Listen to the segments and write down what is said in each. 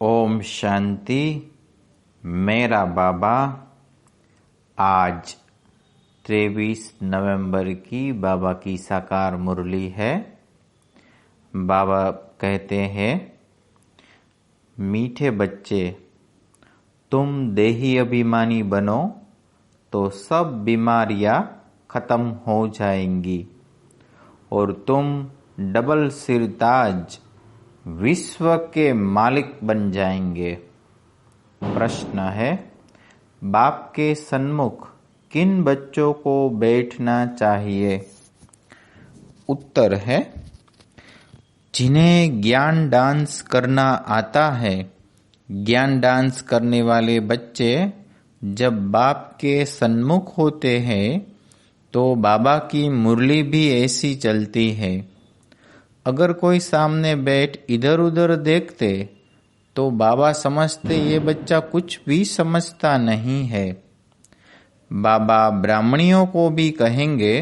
ओम शांति। मेरा बाबा आज 23 नवंबर की बाबा की साकार मुरली है। बाबा कहते हैं, मीठे बच्चे, तुम देही अभिमानी बनो तो सब बीमारियां खत्म हो जाएंगी और तुम डबल सिरताज विश्व के मालिक बन जाएंगे। प्रश्न है, बाप के सन्मुख किन बच्चों को बैठना चाहिए? उत्तर है, जिन्हें ज्ञान डांस करना आता है। ज्ञान डांस करने वाले बच्चे जब बाप के सन्मुख होते हैं तो बाबा की मुरली भी ऐसी चलती है। अगर कोई सामने बैठ इधर उधर देखते तो बाबा समझते ये बच्चा कुछ भी समझता नहीं है। बाबा ब्राह्मणियों को भी कहेंगे,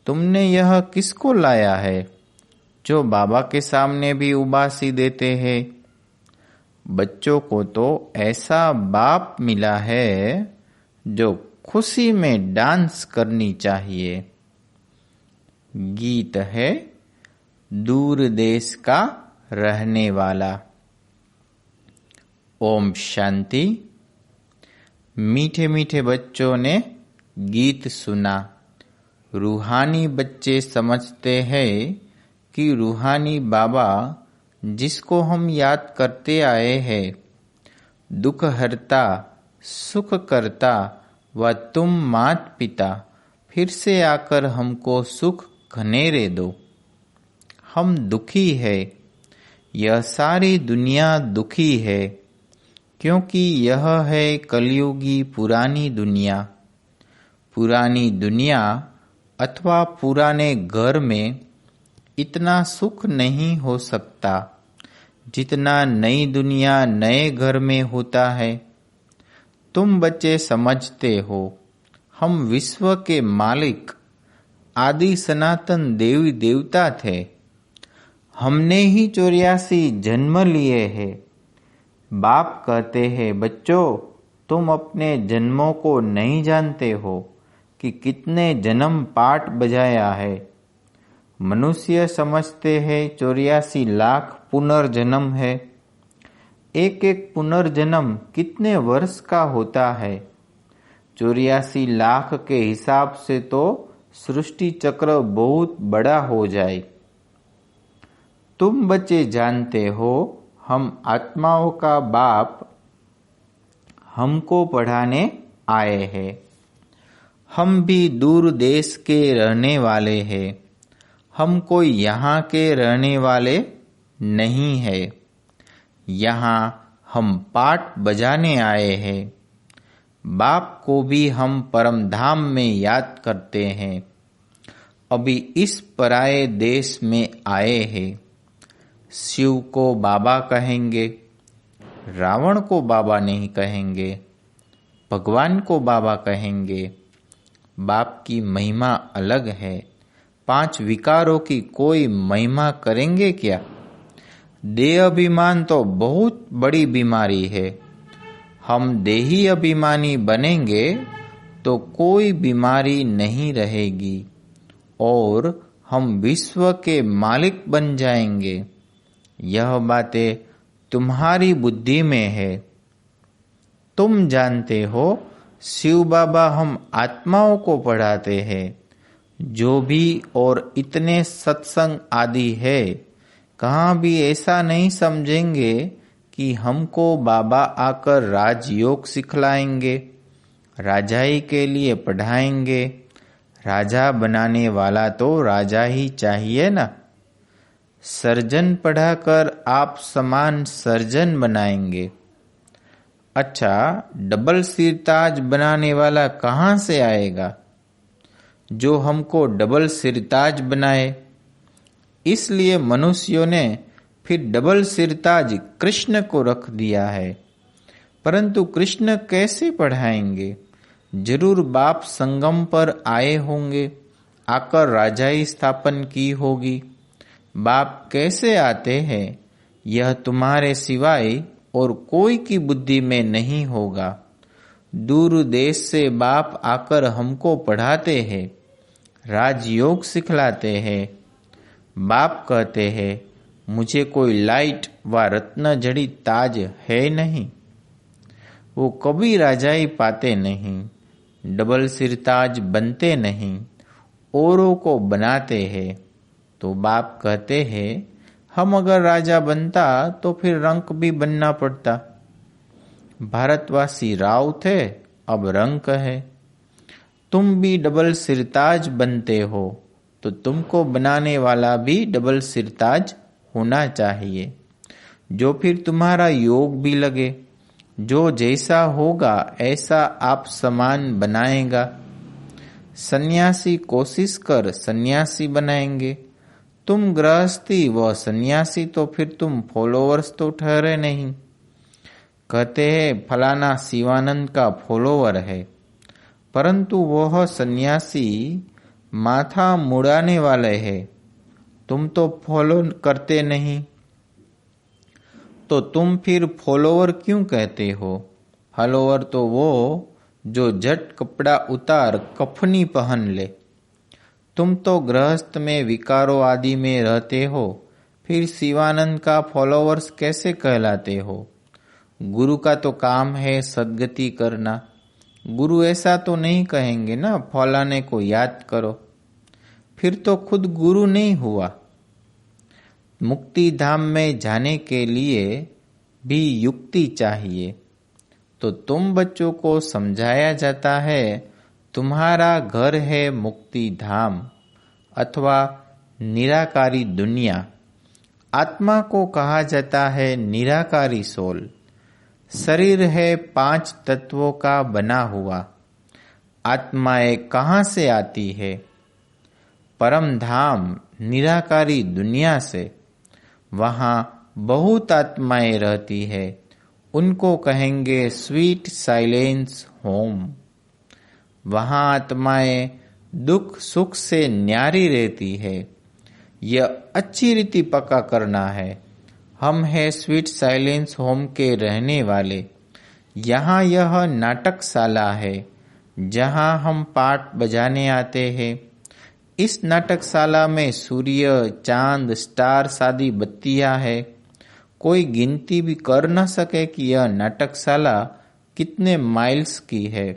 तुमने यह किसको लाया है जो बाबा के सामने भी उबासी देते हैं। बच्चों को तो ऐसा बाप मिला है जो खुशी में डांस करनी चाहिए। गीत है, दूर देश का रहने वाला। ओम शांति। मीठे मीठे बच्चों ने गीत सुना। रूहानी बच्चे समझते हैं कि रूहानी बाबा जिसको हम याद करते आए हैं, दुख हरता सुख करता व तुम मात पिता, फिर से आकर हमको सुख घनेरे दो। हम दुखी है, यह सारी दुनिया दुखी है, क्योंकि यह है कलयुगी पुरानी दुनिया। पुरानी दुनिया अथवा पुराने घर में इतना सुख नहीं हो सकता जितना नई दुनिया नए घर में होता है। तुम बच्चे समझते हो, हम विश्व के मालिक आदि सनातन देवी देवता थे। हमने ही 84 जन्म लिए हैं। बाप कहते हैं, बच्चों, तुम अपने जन्मों को नहीं जानते हो कि कितने जन्म पाठ बजाया है। मनुष्य समझते हैं 84 लाख पुनर्जन्म है। एक एक पुनर्जन्म कितने वर्ष का होता है? 84 लाख के हिसाब से तो सृष्टि चक्र बहुत बड़ा हो जाए। तुम बच्चे जानते हो, हम आत्माओं का बाप हमको पढ़ाने आए हैं। हम भी दूर देश के रहने वाले हैं। हम कोई यहाँ के रहने वाले नहीं है। यहाँ हम पाठ बजाने आए हैं। बाप को भी हम परम धाम में याद करते हैं। अभी इस पराये देश में आए हैं। शिव को बाबा कहेंगे, रावण को बाबा नहीं कहेंगे, भगवान को बाबा कहेंगे। बाप की महिमा अलग है। 5 विकारों की कोई महिमा करेंगे क्या? देह अभिमान तो बहुत बड़ी बीमारी है। हम देही अभिमानी बनेंगे तो कोई बीमारी नहीं रहेगी और हम विश्व के मालिक बन जाएंगे। यह बातें तुम्हारी बुद्धि में है। तुम जानते हो, शिव बाबा हम आत्माओं को पढ़ाते हैं। जो भी और इतने सत्संग आदि है, कहाँ भी ऐसा नहीं समझेंगे कि हमको बाबा आकर राजयोग सिखलाएंगे, राजाई के लिए पढ़ाएंगे। राजा बनाने वाला तो राजा ही चाहिए ना। सर्जन पढ़ाकर आप समान सर्जन बनाएंगे। अच्छा, डबल सिरताज बनाने वाला कहाँ से आएगा जो हमको डबल सिरताज बनाए? इसलिए मनुष्यों ने फिर डबल सिरताज कृष्ण को रख दिया है। परंतु कृष्ण कैसे पढ़ाएंगे? जरूर बाप संगम पर आए होंगे, आकर राजाई स्थापन की होगी। बाप कैसे आते हैं, यह तुम्हारे सिवाय और कोई की बुद्धि में नहीं होगा। दूर देश से बाप आकर हमको पढ़ाते हैं, राजयोग सिखलाते हैं। बाप कहते हैं, मुझे कोई लाइट व रत्न जड़ित ताज है नहीं। वो कभी राजाई पाते नहीं, डबल सिरताज बनते नहीं, औरों को बनाते हैं। तो बाप कहते हैं, हम अगर राजा बनता तो फिर रंक भी बनना पड़ता। भारतवासी राव थे, अब रंक है। तुम भी डबल सिरताज बनते हो तो तुमको बनाने वाला भी डबल सिरताज होना चाहिए, जो फिर तुम्हारा योग भी लगे। जो जैसा होगा ऐसा आप समान बनाएगा। सन्यासी कोशिश कर सन्यासी बनाएंगे। तुम गृहस्थी व सन्यासी तो फिर तुम फॉलोअर्स तो ठहरे नहीं। कहते हैं फलाना शिवानंद का फॉलोअर है, परंतु वह सन्यासी माथा मुड़ाने वाले हैं। तुम तो फॉलो करते नहीं, तो तुम फिर फॉलोअर क्यों कहते हो? फॉलोअर तो वो जो झट कपड़ा उतार कफनी पहन ले। तुम तो गृहस्थ में विकारों आदि में रहते हो, फिर शिवानंद का फॉलोअर्स कैसे कहलाते हो? गुरु का तो काम है सद्गति करना। गुरु ऐसा तो नहीं कहेंगे ना, फलाने को याद करो। फिर तो खुद गुरु नहीं हुआ। मुक्ति धाम में जाने के लिए भी युक्ति चाहिए। तो तुम बच्चों को समझाया जाता है, तुम्हारा घर है मुक्ति धाम अथवा निराकारी दुनिया। आत्मा को कहा जाता है निराकारी सोल। शरीर है 5 तत्वों का बना हुआ। आत्माएं कहाँ से आती है? परम धाम निराकारी दुनिया से। वहां बहुत आत्माएं रहती है, उनको कहेंगे स्वीट साइलेंस होम। वहां आत्माएं दुख सुख से न्यारी रहती है। यह अच्छी रीति पक्का करना है। हम है स्वीट साइलेंस होम के रहने वाले। यहाँ यह नाटकशाला है जहाँ हम पाठ बजाने आते हैं। इस नाटकशाला में सूर्य, चांद, स्टार्स आदि बत्तियां है। कोई गिनती भी कर न सके कि यह नाटकशाला कितने माइल्स की है।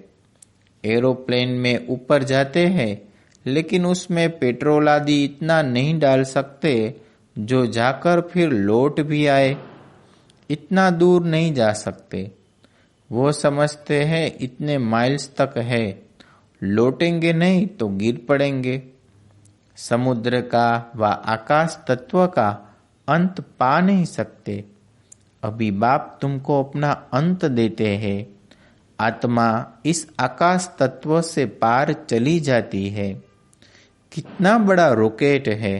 एरोप्लेन में ऊपर जाते हैं, लेकिन उसमें पेट्रोल आदि इतना नहीं डाल सकते जो जाकर फिर लौट भी आए। इतना दूर नहीं जा सकते। वो समझते हैं इतने माइल्स तक है, लौटेंगे नहीं तो गिर पड़ेंगे। समुद्र का व आकाश तत्व का अंत पा नहीं सकते। अभी बाप तुमको अपना अंत देते हैं। आत्मा इस आकाश तत्व से पार चली जाती है। कितना बड़ा रॉकेट है।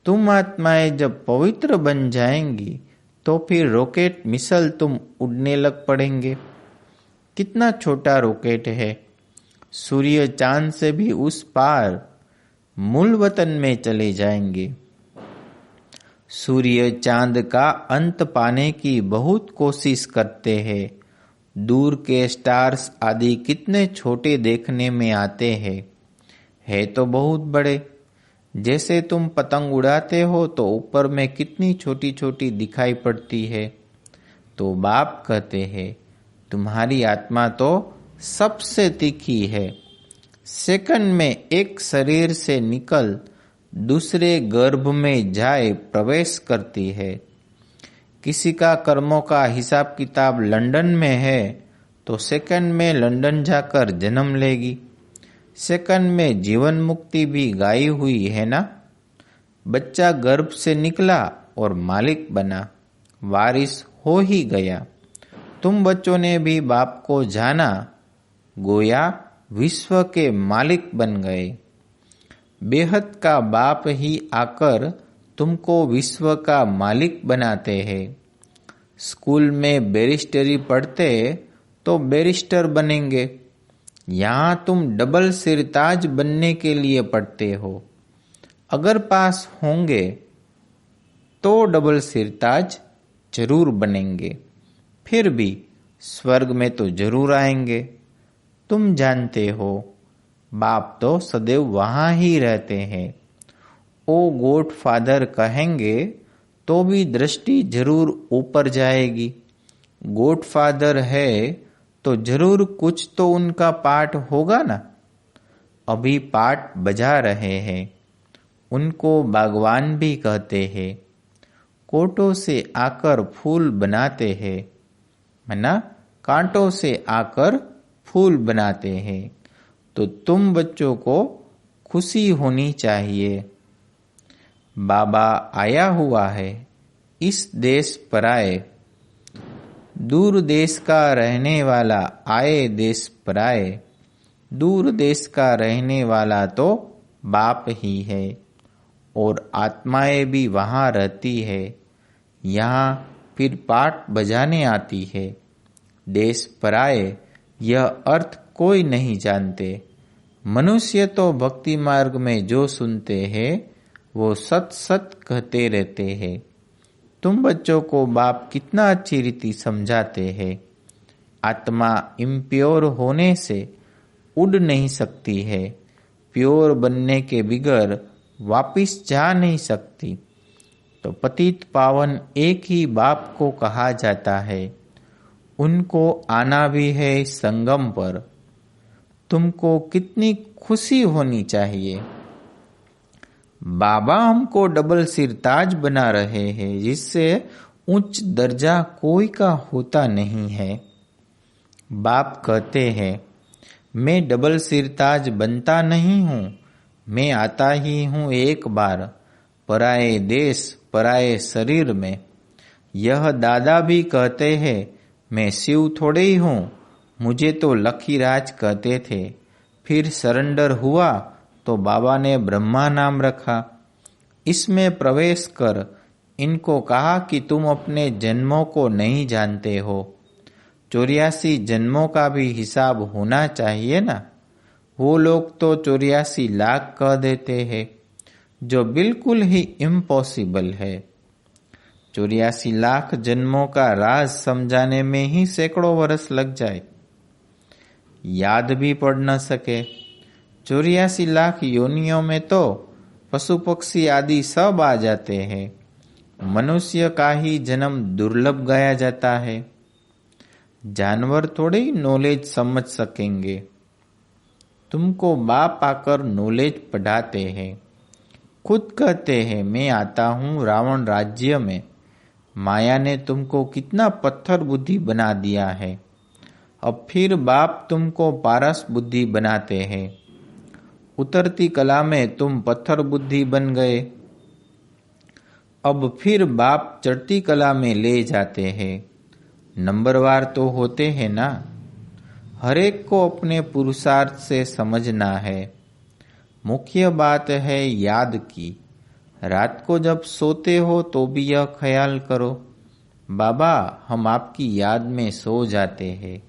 तुम आत्माएं जब पवित्र बन जाएंगी तो फिर रॉकेट मिसल तुम उड़ने लग पड़ेंगे। कितना छोटा रॉकेट है। सूर्य चांद से भी उस पार मूल वतन में चले जाएंगे। सूर्य चांद का अंत पाने की बहुत कोशिश करते हैं। दूर के स्टार्स आदि कितने छोटे देखने में आते हैं, है तो बहुत बड़े। जैसे तुम पतंग उड़ाते हो तो ऊपर में कितनी छोटी छोटी दिखाई पड़ती है। तो बाप कहते हैं, तुम्हारी आत्मा तो सबसे तीखी है। सेकंड में एक शरीर से निकल दूसरे गर्भ में जाए प्रवेश करती है। किसी का कर्मों का हिसाब किताब लंदन में है तो सेकंड में लंदन जाकर जन्म लेगी। सेकंड में जीवन मुक्ति भी गाई हुई है ना। बच्चा गर्भ से निकला और मालिक बना, वारिस हो ही गया। तुम बच्चों ने भी बाप को जाना, गोया विश्व के मालिक बन गए। बेहद का बाप ही आकर तुमको विश्व का मालिक बनाते हैं। स्कूल में बैरिस्टरी पढ़ते तो बैरिस्टर बनेंगे। यहाँ तुम डबल सिरताज बनने के लिए पढ़ते हो। अगर पास होंगे तो डबल सिरताज, जरूर बनेंगे, फिर भी स्वर्ग में तो जरूर आएंगे। तुम जानते हो, बाप तो सदैव वहां ही रहते हैं। ओ गॉड फादर कहेंगे तो भी दृष्टि जरूर ऊपर जाएगी। गॉड फादर है तो जरूर कुछ तो उनका पाठ होगा ना। अभी पाठ बजा रहे हैं। उनको बागवान भी कहते हैं। कोटों से आकर फूल बनाते हैं, है ना, कांटों से आकर फूल बनाते हैं। तो तुम बच्चों को खुशी होनी चाहिए। बाबा आया हुआ है, इस देश पर आए। दूर देश का रहने वाला आए देश पर आए। दूर देश का रहने वाला तो बाप ही है, और आत्माएं भी वहां रहती है। यहाँ फिर पाठ बजाने आती है। देश पर आए यह अर्थ कोई नहीं जानते। मनुष्य तो भक्ति मार्ग में जो सुनते हैं वो सत सत कहते रहते हैं। तुम बच्चों को बाप कितना अच्छी रीति समझाते हैं। आत्मा इम्प्योर होने से उड़ नहीं सकती है। प्योर बनने के बिगर वापिस जा नहीं सकती। तो पतित पावन एक ही बाप को कहा जाता है। उनको आना भी है संगम पर। तुमको कितनी खुशी होनी चाहिए। बाबा हमको डबल सिरताज बना रहे हैं, जिससे उच्च दर्जा कोई का होता नहीं है। बाप कहते हैं, मैं डबल सिरताज बनता नहीं हूँ, मैं आता ही हूँ एक बार, पराए देश पराए शरीर में। यह दादा भी कहते हैं, मैं शिव थोड़े ही हूँ, मुझे तो लखीराज कहते थे। फिर सरेंडर हुआ तो बाबा ने ब्रह्मा नाम रखा। इसमें प्रवेश कर इनको कहा कि तुम अपने जन्मों को नहीं जानते हो। 84 जन्मों का भी हिसाब होना चाहिए ना। वो लोग तो 84 लाख कह देते हैं, जो बिल्कुल ही इम्पॉसिबल है। 84 लाख जन्मों का राज समझाने में ही सैकड़ों वर्ष लग जाए, याद भी पड़ न सके। 84 लाख योनियों में तो पशु पक्षी आदि सब आ जाते हैं। मनुष्य का ही जन्म दुर्लभ गाया जाता है। जानवर थोड़े ही नॉलेज समझ सकेंगे। तुमको बाप आकर नॉलेज पढ़ाते हैं। खुद कहते हैं, मैं आता हूँ रावण राज्य में। माया ने तुमको कितना पत्थर बुद्धि बना दिया है। अब फिर बाप तुमको पारस बुद्धि बनाते हैं। उतरती कला में तुम पत्थर बुद्धि बन गए। अब फिर बाप चढ़ती कला में ले जाते हैं। नंबरवार तो होते हैं ना। हरेक को अपने पुरुषार्थ से समझना है। मुख्य बात है याद की। रात को जब सोते हो तो भी यह ख्याल करो, बाबा हम आपकी याद में सो जाते हैं।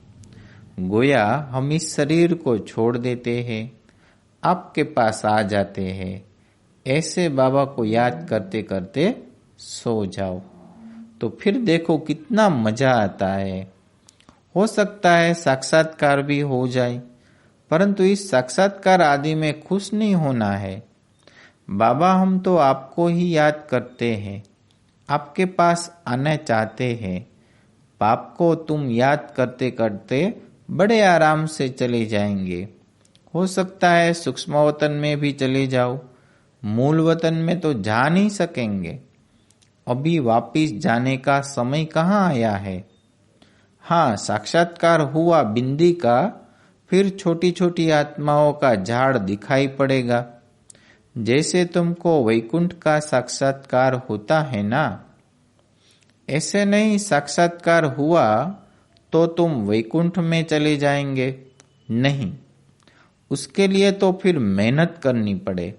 गोया हम इस शरीर को छोड़ देते हैं, आपके पास आ जाते हैं। ऐसे बाबा को याद करते करते सो जाओ, तो फिर देखो कितना मजा आता है। हो सकता है साक्षात्कार भी हो जाए, परंतु इस साक्षात्कार आदि में खुश नहीं होना है। बाबा हम तो आपको ही याद करते हैं, आपके पास आना चाहते हैं। बाप को तुम याद करते करते बड़े आराम से चले जाएंगे। हो सकता है सूक्ष्म वतन में भी चले जाओ, मूल वतन में तो जा नहीं सकेंगे। अभी वापिस जाने का समय कहाँ आया है। हाँ, साक्षात्कार हुआ बिंदी का, फिर छोटी छोटी आत्माओं का झाड़ दिखाई पड़ेगा। जैसे तुमको वैकुंठ का साक्षात्कार होता है ना, ऐसे नहीं साक्षात्कार हुआ तो तुम वैकुंठ में चले जाएंगे, नहीं। उसके लिए तो फिर मेहनत करनी पड़े।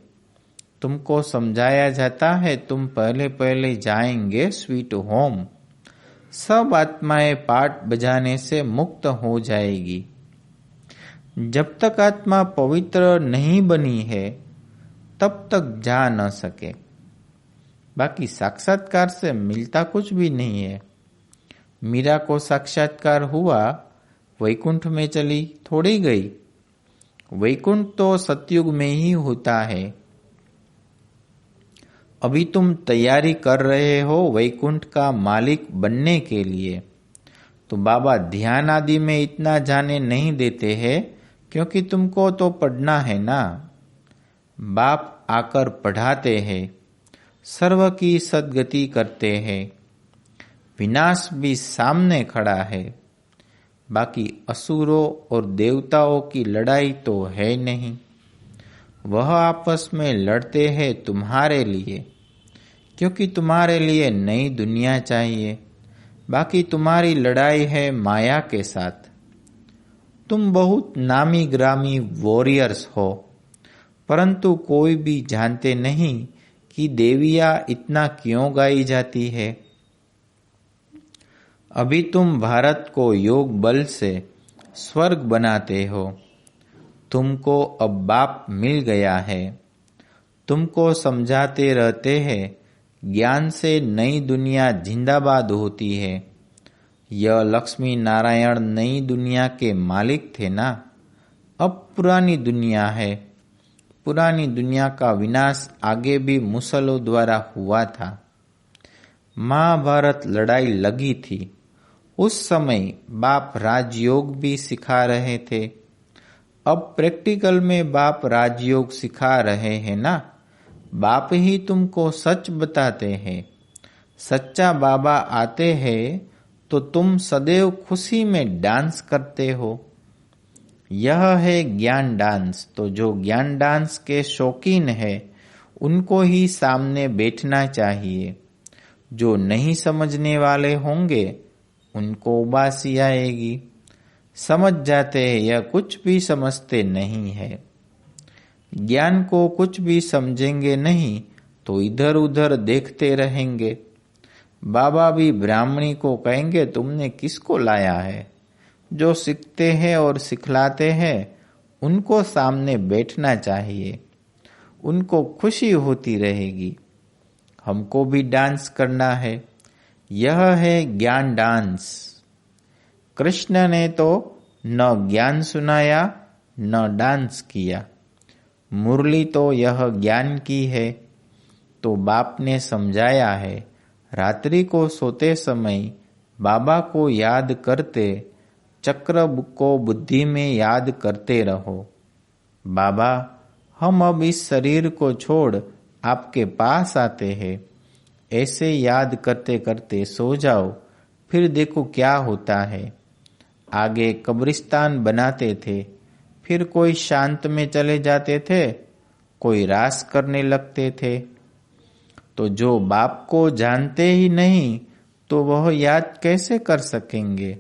तुमको समझाया जाता है तुम पहले पहले जाएंगे स्वीट होम। सब आत्माएं पाठ बजाने से मुक्त हो जाएगी। जब तक आत्मा पवित्र नहीं बनी है तब तक जा न सके। बाकी साक्षात्कार से मिलता कुछ भी नहीं है। मीरा को साक्षात्कार हुआ, वैकुंठ में चली थोड़ी गई। वैकुंठ तो सतयुग में ही होता है। अभी तुम तैयारी कर रहे हो वैकुंठ का मालिक बनने के लिए। तो बाबा ध्यान आदि में इतना जाने नहीं देते हैं, क्योंकि तुमको तो पढ़ना है ना। बाप आकर पढ़ाते हैं, सर्व की सद्गति करते हैं। विनाश भी सामने खड़ा है। बाकी असुरों और देवताओं की लड़ाई तो है नहीं। वह आपस में लड़ते हैं तुम्हारे लिए, क्योंकि तुम्हारे लिए नई दुनिया चाहिए। बाकी तुम्हारी लड़ाई है माया के साथ। तुम बहुत नामी ग्रामी वॉरियर्स हो, परंतु कोई भी जानते नहीं कि देवियां इतना क्यों गाई जाती है। अभी तुम भारत को योग बल से स्वर्ग बनाते हो। तुमको अब बाप मिल गया है। तुमको समझाते रहते हैं, ज्ञान से नई दुनिया जिंदाबाद होती है। यह लक्ष्मी नारायण नई दुनिया के मालिक थे ना। अब पुरानी दुनिया है। पुरानी दुनिया का विनाश आगे भी मुसलों द्वारा हुआ था। महाभारत लड़ाई लगी थी। उस समय बाप राजयोग भी सिखा रहे थे। अब प्रैक्टिकल में बाप राजयोग सिखा रहे हैं ना। बाप ही तुमको सच बताते हैं। सच्चा बाबा आते हैं तो तुम सदैव खुशी में डांस करते हो। यह है ज्ञान डांस। तो जो ज्ञान डांस के शौकीन है, उनको ही सामने बैठना चाहिए। जो नहीं समझने वाले होंगे, उनको उबासी आएगी। समझ जाते हैं यह कुछ भी समझते नहीं है। ज्ञान को कुछ भी समझेंगे नहीं तो इधर उधर देखते रहेंगे। बाबा भी ब्राह्मणी को कहेंगे, तुमने किसको लाया है? जो सीखते हैं और सिखलाते हैं, उनको सामने बैठना चाहिए। उनको खुशी होती रहेगी। हमको भी डांस करना है। यह है ज्ञान डांस। कृष्ण ने तो न ज्ञान सुनाया न डांस किया। मुरली तो यह ज्ञान की है। तो बाप ने समझाया है, रात्रि को सोते समय बाबा को याद करते, चक्र को बुद्धि में याद करते रहो। बाबा, हम अब इस शरीर को छोड़ आपके पास आते हैं। ऐसे याद करते करते सो जाओ, फिर देखो क्या होता है। आगे कब्रिस्तान बनाते थे, फिर कोई शांत में चले जाते थे, कोई रास करने लगते थे। तो जो बाप को जानते ही नहीं, तो वह याद कैसे कर सकेंगे?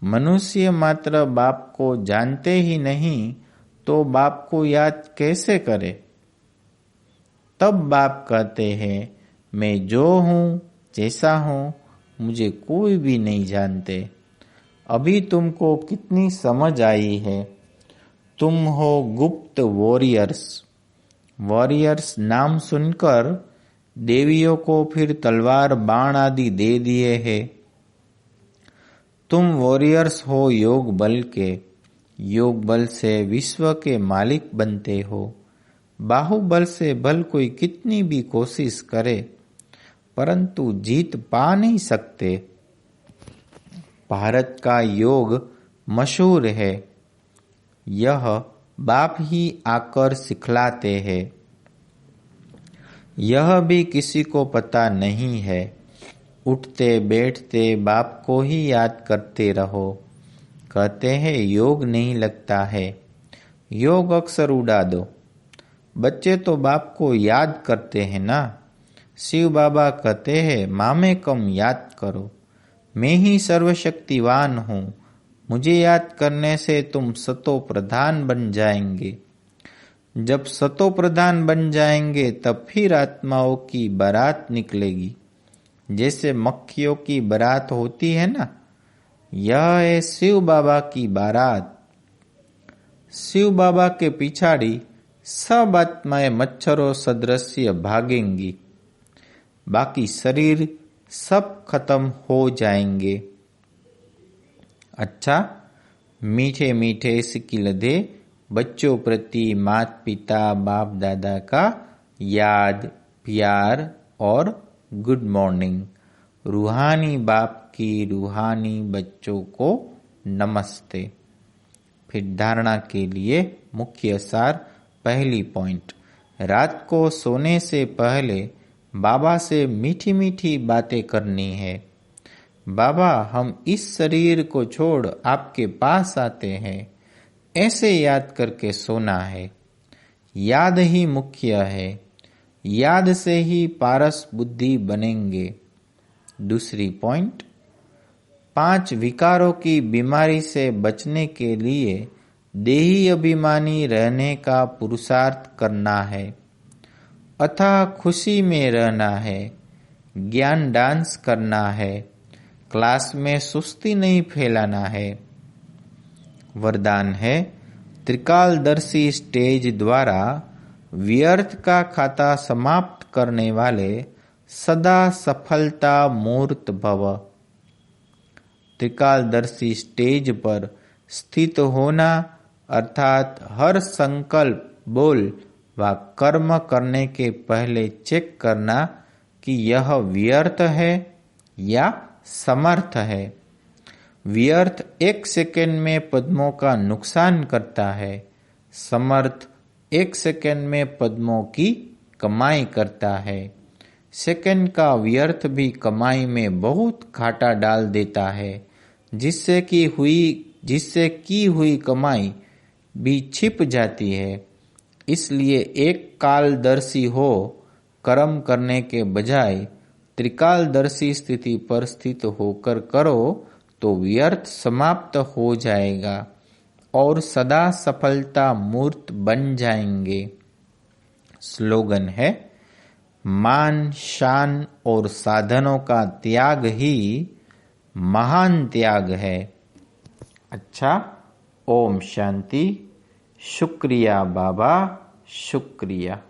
मनुष्य मात्र बाप को जानते ही नहीं, तो बाप को याद कैसे करे? तब बाप कहते हैं, मैं जो हूँ, जैसा हूँ, मुझे कोई भी नहीं जानते। अभी तुमको कितनी समझ आई है। तुम हो गुप्त वॉरियर्स। वॉरियर्स नाम सुनकर देवियों को फिर तलवार बाण आदि दे दिए हैं। तुम वॉरियर्स हो योग बल के। योग बल से विश्व के मालिक बनते हो। बाहुबल से बल कोई कितनी भी कोशिश करे, परंतु जीत पा नहीं सकते। भारत का योग मशहूर है। यह बाप ही आकर सिखलाते हैं। यह भी किसी को पता नहीं है। उठते बैठते बाप को ही याद करते रहो। कहते हैं योग नहीं लगता है, योग अक्षर उड़ा दो। बच्चे तो बाप को याद करते हैं ना। शिव बाबा कहते हैं, मामे कम याद करो, मैं ही सर्वशक्तिवान हूँ। मुझे याद करने से तुम सतो प्रधान बन जाएंगे। जब सतो प्रधान बन जाएंगे, तब फिर आत्माओं की बारात निकलेगी। जैसे मक्खियों की बारात होती है ना, यह है शिव बाबा की बारात। शिव बाबा के पिछाड़ी सब आत्माएं मच्छरों सदृश्य भागेंगी। बाकी शरीर सब खत्म हो जाएंगे। अच्छा, मीठे मीठे सिक्की दे बच्चों प्रति माता पिता बाप दादा का याद प्यार और गुड मॉर्निंग। रूहानी बाप की रूहानी बच्चों को नमस्ते। फिर धारणा के लिए मुख्य सार। पहली पॉइंट, रात को सोने से पहले बाबा से मीठी मीठी बातें करनी है। बाबा, हम इस शरीर को छोड़ आपके पास आते हैं, ऐसे याद करके सोना है। याद ही मुख्य है, याद से ही पारस बुद्धि बनेंगे। दूसरी पॉइंट, 5 विकारों की बीमारी से बचने के लिए देही अभिमानी रहने का पुरुषार्थ करना है, अथाह खुशी में रहना है, ज्ञान डांस करना है, क्लास में सुस्ती नहीं फैलाना है। वरदान है, त्रिकालदर्शी स्टेज द्वारा व्यर्थ का खाता समाप्त करने वाले सदा सफलता मूर्त भव। त्रिकालदर्शी स्टेज पर स्थित होना अर्थात हर संकल्प बोल व कर्म करने के पहले चेक करना कि यह व्यर्थ है या समर्थ है। व्यर्थ 1 सेकेंड में पद्मों का नुकसान करता है, समर्थ 1 सेकेंड में पद्मों की कमाई करता है। सेकेंड का व्यर्थ भी कमाई में बहुत घाटा डाल देता है, जिससे की हुई कमाई भी छिप जाती है। इसलिए एक कालदर्शी हो कर्म करने के बजाय त्रिकालदर्शी स्थिति पर स्थित होकर करो तो व्यर्थ समाप्त हो जाएगा और सदा सफलता मूर्त बन जाएंगे। स्लोगन है, मान शान और साधनों का त्याग ही महान त्याग है। अच्छा, ओम शांति। शुक्रिया बाबा, शुक्रिया।